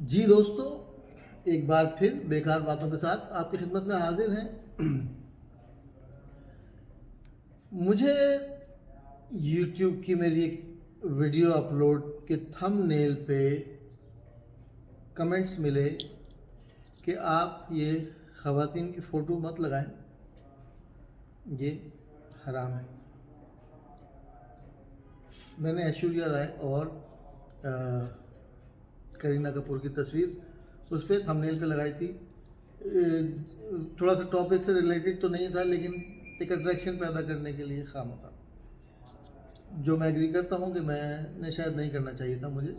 جی دوستو، ایک بار پھر بیکار باتوں کے ساتھ آپ کی خدمت میں حاضر ہیں۔ مجھے یوٹیوب کی میری ایک ویڈیو اپلوڈ کے تھم نیل پہ کمنٹس ملے کہ آپ یہ خواتین کی فوٹو مت لگائیں، یہ حرام ہے۔ میں نے ایشوریا رائے اور کرینہ کپور کی تصویر اس پہ تھم نیل پہ لگائی تھی۔ تھوڑا سا ٹاپک سے ریلیٹڈ تو نہیں تھا، لیکن ایک اٹریکشن پیدا کرنے کے لیے خواہ جو میں ایگری کرتا ہوں کہ میں نے شاید نہیں کرنا چاہیے تھا مجھے،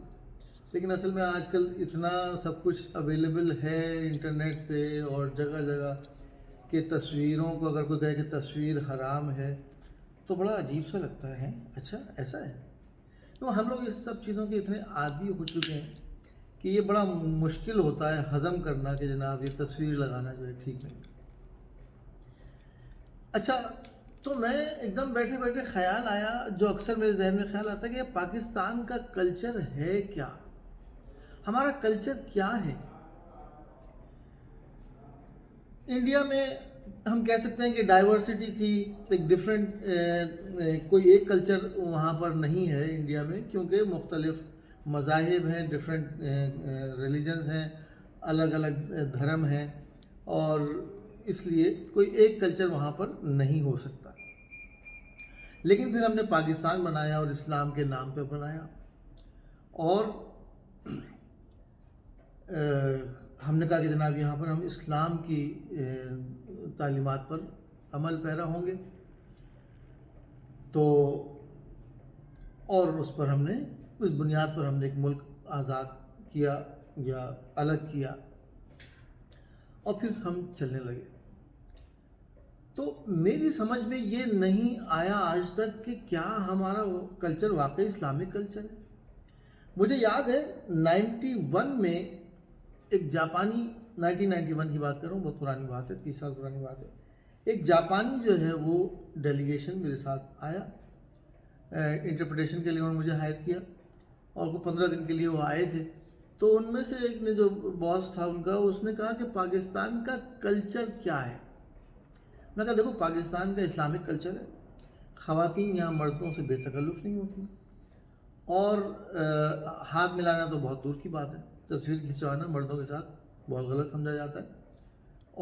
لیکن اصل میں آج کل اتنا سب کچھ اویلیبل ہے انٹرنیٹ پہ اور جگہ جگہ کہ تصویروں کو اگر کوئی کہے کہ تصویر حرام ہے تو بڑا عجیب سا لگتا ہے۔ اچھا ایسا ہے؟ تو ہم لوگ اس سب چیزوں کے اتنے عادی ہو چکے ہیں کہ یہ بڑا مشکل ہوتا ہے ہضم کرنا کہ جناب یہ تصویر لگانا جو ہے ٹھیک نہیں۔ اچھا، تو میں ایک دم بیٹھے بیٹھے خیال آیا، جو اکثر میرے ذہن میں خیال آتا ہے کہ پاکستان کا کلچر ہے کیا؟ ہمارا کلچر کیا ہے؟ انڈیا میں ہم کہہ سکتے ہیں کہ ڈائیورسٹی تھی، ایک ڈفرینٹ کوئی ایک کلچر وہاں پر نہیں ہے انڈیا میں، کیونکہ مختلف مذاہب ہیں، ڈفرینٹ ریلیجنز ہیں، الگ الگ دھرم ہیں، اور اس لیے کوئی ایک کلچر وہاں پر نہیں ہو سکتا۔ لیکن پھر ہم نے پاکستان بنایا اور اسلام کے نام پہ بنایا، اور ہم نے کہا کہ جناب یہاں پر ہم اسلام کی تعلیمات پر عمل پیرا ہوں گے، تو اور اس پر ہم نے اس بنیاد پر ہم نے ایک ملک آزاد کیا یا الگ کیا، اور پھر ہم چلنے لگے۔ تو میری سمجھ میں یہ نہیں آیا آج تک کہ کیا ہمارا کلچر واقعی اسلامک کلچر ہے۔ مجھے یاد ہے 91 میں ایک جاپانی، 1991 کی بات کر رہا ہوں، بہت پرانی بات ہے، 30 سال پرانی بات ہے۔ ایک جاپانی جو ہے وہ ڈیلیگیشن میرے ساتھ آیا، انٹرپریٹیشن کے لیے انہوں نے مجھے ہائر کیا، اور 15 دن کے لیے وہ آئے تھے۔ تو ان میں سے ایک نے، جو باس تھا ان کا، اس نے کہا کہ پاکستان کا کلچر کیا ہے؟ میں کہا دیکھو، پاکستان کا اسلامک کلچر ہے، خواتین یہاں مردوں سے بے تکلف نہیں ہوتی، اور ہاتھ ملانا تو بہت دور کی بات ہے، تصویر کھنچوانا مردوں کے ساتھ بہت غلط سمجھا جاتا ہے،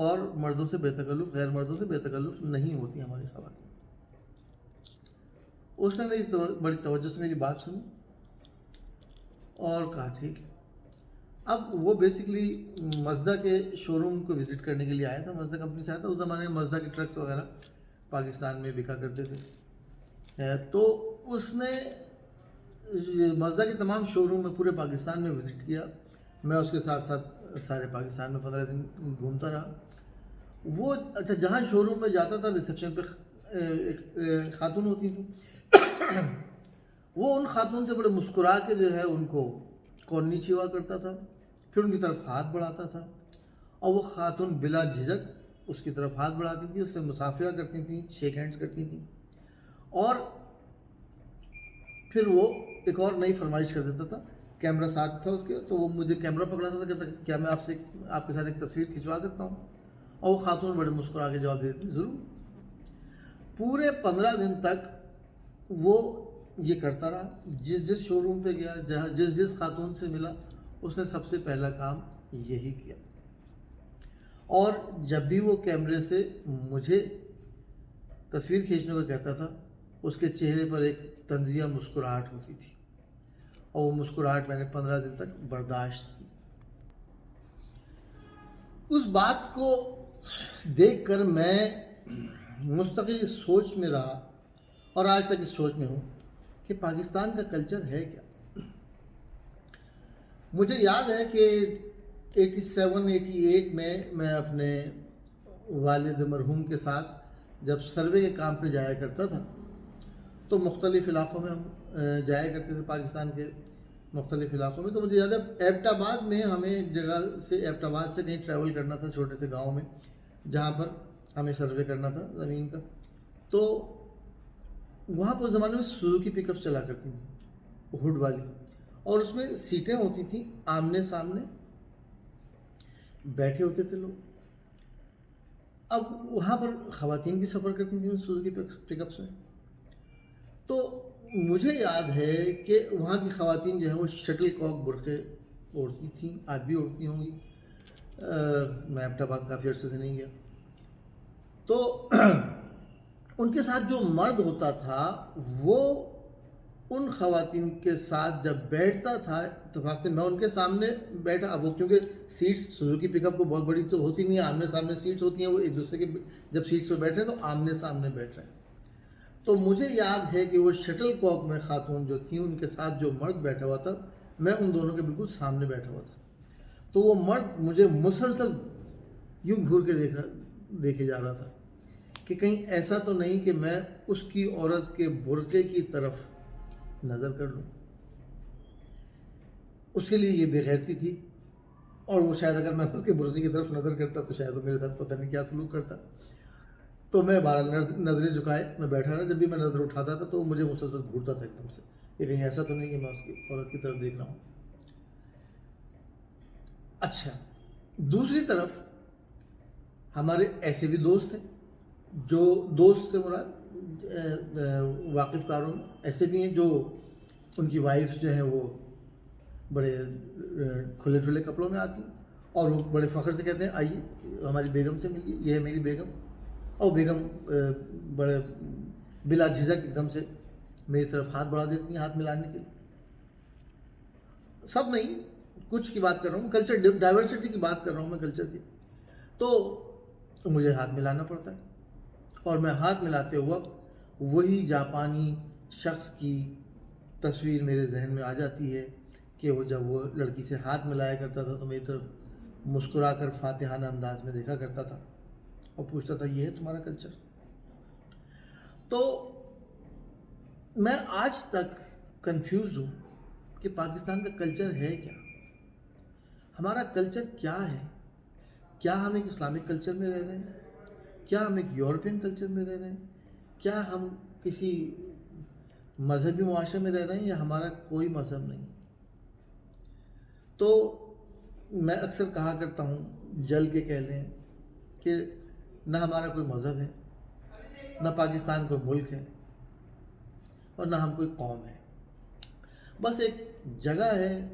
اور مردوں سے بے تکلف، غیر مردوں سے بے تکلف نہیں ہوتی ہماری خواتین۔ اس نے میری بڑی توجہ سے میری بات سنی اور کہا ٹھیک ہے۔ اب وہ بیسکلی مزدا کے شو روم کو وزٹ کرنے کے لیے آیا تھا، مزدا کمپنی سے آیا تھا۔ اس زمانے میں مزدا کے ٹرکس وغیرہ پاکستان میں بکا کرتے تھے، تو اس نے مزدا کے تمام شو روم میں پورے پاکستان میں وزٹ کیا۔ میں اس کے ساتھ ساتھ سارے پاکستان میں 15 دن گھومتا رہا۔ وہ اچھا، جہاں شو روم میں جاتا تھا ریسیپشن پہ ایک خاتون ہوتی تھی، وہ ان خاتون سے بڑے مسکرا کے جو ہے ان کو کونیچیوا کرتا تھا، پھر ان کی طرف ہاتھ بڑھاتا تھا، اور وہ خاتون بلا جھجک اس کی طرف ہاتھ بڑھاتی تھی، اس سے مصافحہ کرتی تھیں، شیک ہینڈز کرتی تھیں، اور پھر وہ ایک اور نئی فرمائش کر دیتا تھا۔ کیمرہ ساتھ تھا اس کے، تو وہ مجھے کیمرہ پکڑاتا تھا، کہتا کیا میں آپ کے ساتھ ایک تصویر کھنچوا سکتا ہوں؟ اور وہ خاتون بڑے مسکرا کے جواب دیتی تھی ضرور۔ پورے 15 دن تک وہ یہ کرتا رہا، جس شو روم پہ گیا، جہاں جس خاتون سے ملا، اس نے سب سے پہلا کام یہی کیا، اور جب بھی وہ کیمرے سے مجھے تصویر کھینچنے کو کہتا تھا، اس کے چہرے پر ایک طنزیہ مسکراہٹ ہوتی تھی، اور وہ مسکراہٹ میں نے 15 دن تک برداشت کی۔ اس بات کو دیکھ کر میں مستقل اس سوچ میں رہا، اور آج تک اس سوچ میں ہوں کہ پاکستان کا کلچر ہے کیا۔ مجھے یاد ہے کہ 87-88 میں اپنے والد مرحوم کے ساتھ جب سروے کے کام پہ جایا کرتا تھا، تو مختلف علاقوں میں ہم جایا کرتے تھے، پاکستان کے مختلف علاقوں میں۔ تو مجھے یاد ہے ایبٹ آباد میں ہمیں ایک جگہ سے، ایبٹ آباد سے کہیں ٹریول کرنا تھا، چھوٹے سے گاؤں میں، جہاں پر ہمیں سروے کرنا تھا زمین کا۔ تو وہاں پر اس زمانے میں سوزوکی پک اپس چلا کرتی تھیں، ہڈ والی، اور اس میں سیٹیں ہوتی تھیں آمنے سامنے، بیٹھے ہوتے تھے لوگ. اب وہاں پر خواتین بھی سفر کرتی تھیں سوزوکی پک اپس میں. تو مجھے یاد ہے کہ وہاں کی خواتین جو ہیں وہ شٹل کاک برقعے اوڑھتی تھیں, آج بھی اوڑھتی ہوں گی. میں ایبٹ آباد کافی عرصے سے نہیں گیا. تو ان کے ساتھ جو مرد ہوتا تھا وہ ان خواتین کے ساتھ جب بیٹھتا تھا, اتفاق سے میں ان کے سامنے بیٹھا. اب وہ کیونکہ سیٹس سوزوکی پک اپ کو بہت بڑی تو ہوتی نہیں ہے, آمنے سامنے سیٹس ہوتی ہیں, وہ ایک دوسرے کے جب سیٹس پہ بیٹھ رہے ہیں تو آمنے سامنے بیٹھ رہے ہیں. تو مجھے یاد ہے کہ وہ شٹل کاک میں خاتون جو تھیں ان کے ساتھ جو مرد بیٹھا ہوا تھا, میں ان دونوں کے بالکل سامنے بیٹھا ہوا تھا. تو وہ مرد مجھے مسلسل یوں گھور کے دیکھے جا رہا تھا کہ کہیں ایسا تو نہیں کہ میں اس کی عورت کے برقعے کی طرف نظر کر لوں. اس کے لیے یہ بے غیرتی تھی, اور وہ شاید اگر میں اس کے برقعے کی طرف نظر کرتا تو شاید وہ میرے ساتھ پتہ نہیں کیا سلوک کرتا. تو میں بہرحال نظریں جھکائے میں بیٹھا رہا. جب بھی میں نظر اٹھاتا تھا تو وہ مجھے مسلسل گھورتا تھا ایک دم سے, یہ کہیں ایسا تو نہیں کہ میں اس کی عورت کی طرف دیکھ رہا ہوں. اچھا, دوسری طرف ہمارے ایسے بھی دوست ہیں, جو دوست سے مراد واقف کاروں میں ایسے بھی ہیں جو ان کی وائفس جو ہیں وہ بڑے کھلے ٹھلے کپڑوں میں آتی ہیں, اور وہ بڑے فخر سے کہتے ہیں آئیے ہماری بیگم سے ملیے, یہ ہے میری بیگم. اور بیگم بڑے بلا جھجک ایک دم سے میری طرف ہاتھ بڑھا دیتی ہیں ہاتھ ملانے کے لیے. سب نہیں, کچھ کی بات کر رہا ہوں, کلچر ڈائیورسٹی کی بات کر رہا ہوں میں, کلچر کی. تو مجھے ہاتھ ملانا پڑتا ہے, اور میں ہاتھ ملاتے وقت وہی جاپانی شخص کی تصویر میرے ذہن میں آ جاتی ہے کہ وہ جب وہ لڑکی سے ہاتھ ملایا کرتا تھا تو میری طرف مسکرا کر فاتحانہ انداز میں دیکھا کرتا تھا اور پوچھتا تھا یہ ہے تمہارا کلچر. تو میں آج تک کنفیوز ہوں کہ پاکستان کا کلچر ہے کیا, ہمارا کلچر کیا ہے. کیا ہم ایک اسلامک کلچر میں رہ رہے ہیں, کیا ہم ایک یورپین کلچر میں رہ رہے ہیں, کیا ہم کسی مذہبی معاشرے میں رہ رہے ہیں, یا ہمارا کوئی مذہب نہیں. تو میں اکثر کہا کرتا ہوں, جل کے کہہ لیں کہ نہ ہمارا کوئی مذہب ہے, نہ پاکستان کوئی ملک ہے, اور نہ ہم کوئی قوم ہے. بس ایک جگہ ہے,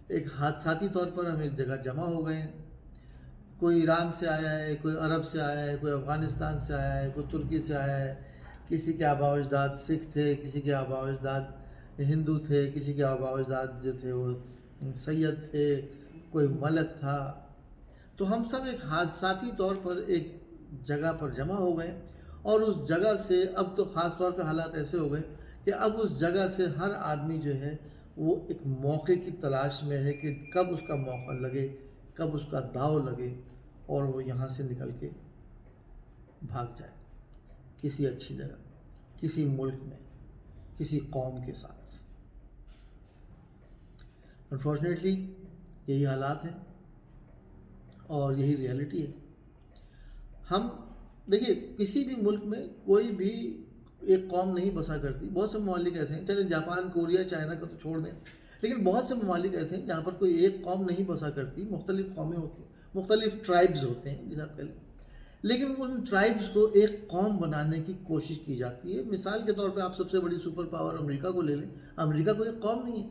ایک حادثاتی طور پر ہم ایک جگہ جمع ہو گئے ہیں. کوئی ایران سے آیا ہے, کوئی عرب سے آیا ہے, کوئی افغانستان سے آیا ہے, کوئی ترکی سے آیا ہے. کسی کے آباء و اجداد سکھ تھے, کسی کے آباء و اجداد ہندو تھے, کسی کے آباء و اجداد جو تھے وہ سید تھے, کوئی ملک تھا. تو ہم سب ایک حادثاتی طور پر ایک جگہ پر جمع ہو گئے, اور اس جگہ سے اب تو خاص طور پہ حالات ایسے ہو گئے کہ اب اس جگہ سے ہر آدمی جو ہے وہ ایک موقع کی تلاش میں ہے کہ کب اس کا موقع لگے, کب اس کا داؤ لگے, اور وہ یہاں سے نکل کے بھاگ جائے کسی اچھی جگہ, کسی ملک میں, کسی قوم کے ساتھ. انفارچونیٹلی یہی حالات ہیں اور یہی ریئلٹی ہے. ہم دیکھیے, کسی بھی ملک میں کوئی بھی ایک قوم نہیں بسا کرتی. بہت سے ممالک ایسے ہیں, چلے جاپان, کوریا, چائنا کا تو چھوڑ دیں, لیکن بہت سے ممالک ایسے ہیں جہاں پر کوئی ایک قوم نہیں بسا کرتی, مختلف قومیں ہوتی ہیں, مختلف ٹرائبز ہوتے ہیں جیسے آپ کہہ لیں, لیکن ان ٹرائبز کو ایک قوم بنانے کی کوشش کی جاتی ہے. مثال کے طور پہ آپ سب سے بڑی سپر پاور امریکہ کو لے لیں. امریکہ کوئی قوم نہیں ہے,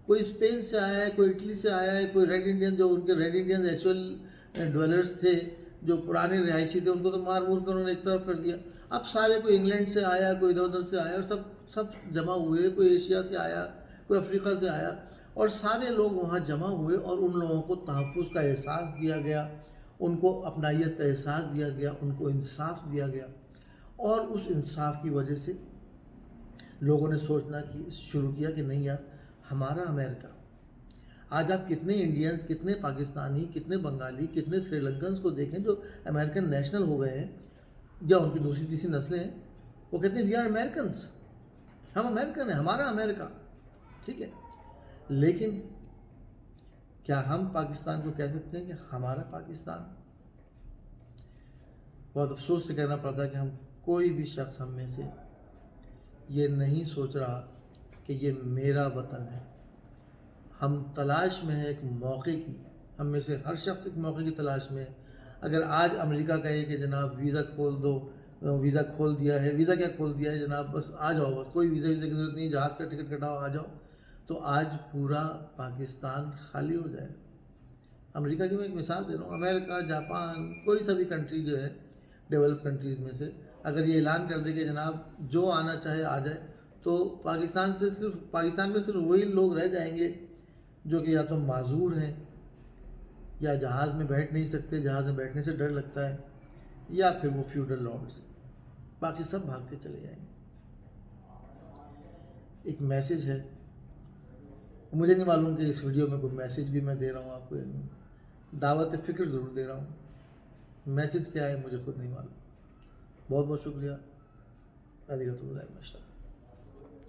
کوئی اسپین سے آیا ہے, کوئی اٹلی سے آیا ہے, کوئی ریڈ انڈین, جو ان کے ریڈ انڈین ایکچوئل ڈویلرز تھے, جو پرانے رہائشی تھے, ان کو تو مار مور کر انہوں نے ایک طرف کر دیا. اب سارے, کوئی انگلینڈ سے آیا, کوئی ادھر ادھر سے آیا, اور سب جمع ہوئے, کوئی ایشیا سے آیا, کوئی افریقہ سے آیا, اور سارے لوگ وہاں جمع ہوئے, اور ان لوگوں کو تحفظ کا احساس دیا گیا, ان کو اپنائیت کا احساس دیا گیا, ان کو انصاف دیا گیا. اور اس انصاف کی وجہ سے لوگوں نے سوچنا شروع کیا کہ نہیں یار, ہمارا امریکہ. آج آپ کتنے انڈینز, کتنے پاکستانی, کتنے بنگالی, کتنے سری لنکنز کو دیکھیں جو امریکن نیشنل ہو گئے ہیں, یا ان کی دوسری تیسری نسلیں ہیں, وہ کہتے ہیں وی آر امیرکنس, ہم امریکن ہیں, ہمارا امریکہ. ٹھیک ہے, لیکن کیا ہم پاکستان کو کہہ سکتے ہیں کہ ہمارا پاکستان؟ بہت افسوس سے کہنا پڑتا ہے کہ ہم کوئی بھی شخص ہم میں سے یہ نہیں سوچ رہا کہ یہ میرا وطن ہے. ہم تلاش میں ہیں ایک موقع کی, ہم میں سے ہر شخص ایک موقع کی تلاش میں ہے۔ اگر آج امریکہ کہے کہ جناب ویزا کھول دو، ویزا کھول دیا ہے، ویزا کیا کھول دیا ہے جناب، بس آ جاؤ، بس کوئی ویزا کی ضرورت نہیں، جہاز کا ٹکٹ کٹاؤ آ جاؤ، تو آج پورا پاکستان خالی ہو جائے گا۔ امریکہ کی میں ایک مثال دے رہا ہوں، امریکہ، جاپان، کوئی سا بھی کنٹری جو ہے ڈیولپ کنٹریز میں سے اگر یہ اعلان کر دے کہ جناب جو آنا چاہے آ جائے، تو پاکستان میں صرف وہی لوگ رہ جائیں گے جو کہ یا تو معذور ہیں، یا جہاز میں بیٹھ نہیں سکتے، جہاز میں بیٹھنے سے ڈر لگتا ہے، یا پھر وہ فیوڈل لارڈز، باقی سب بھاگ کے چلے جائیں گے۔ ایک میسج ہے، مجھے نہیں معلوم کہ اس ویڈیو میں کوئی میسج بھی میں دے رہا ہوں آپ کو، دعوت فکر ضرور دے رہا ہوں، میسج کیا ہے مجھے خود نہیں معلوم۔ بہت بہت شکریہ، علیگتو گزائماشتا۔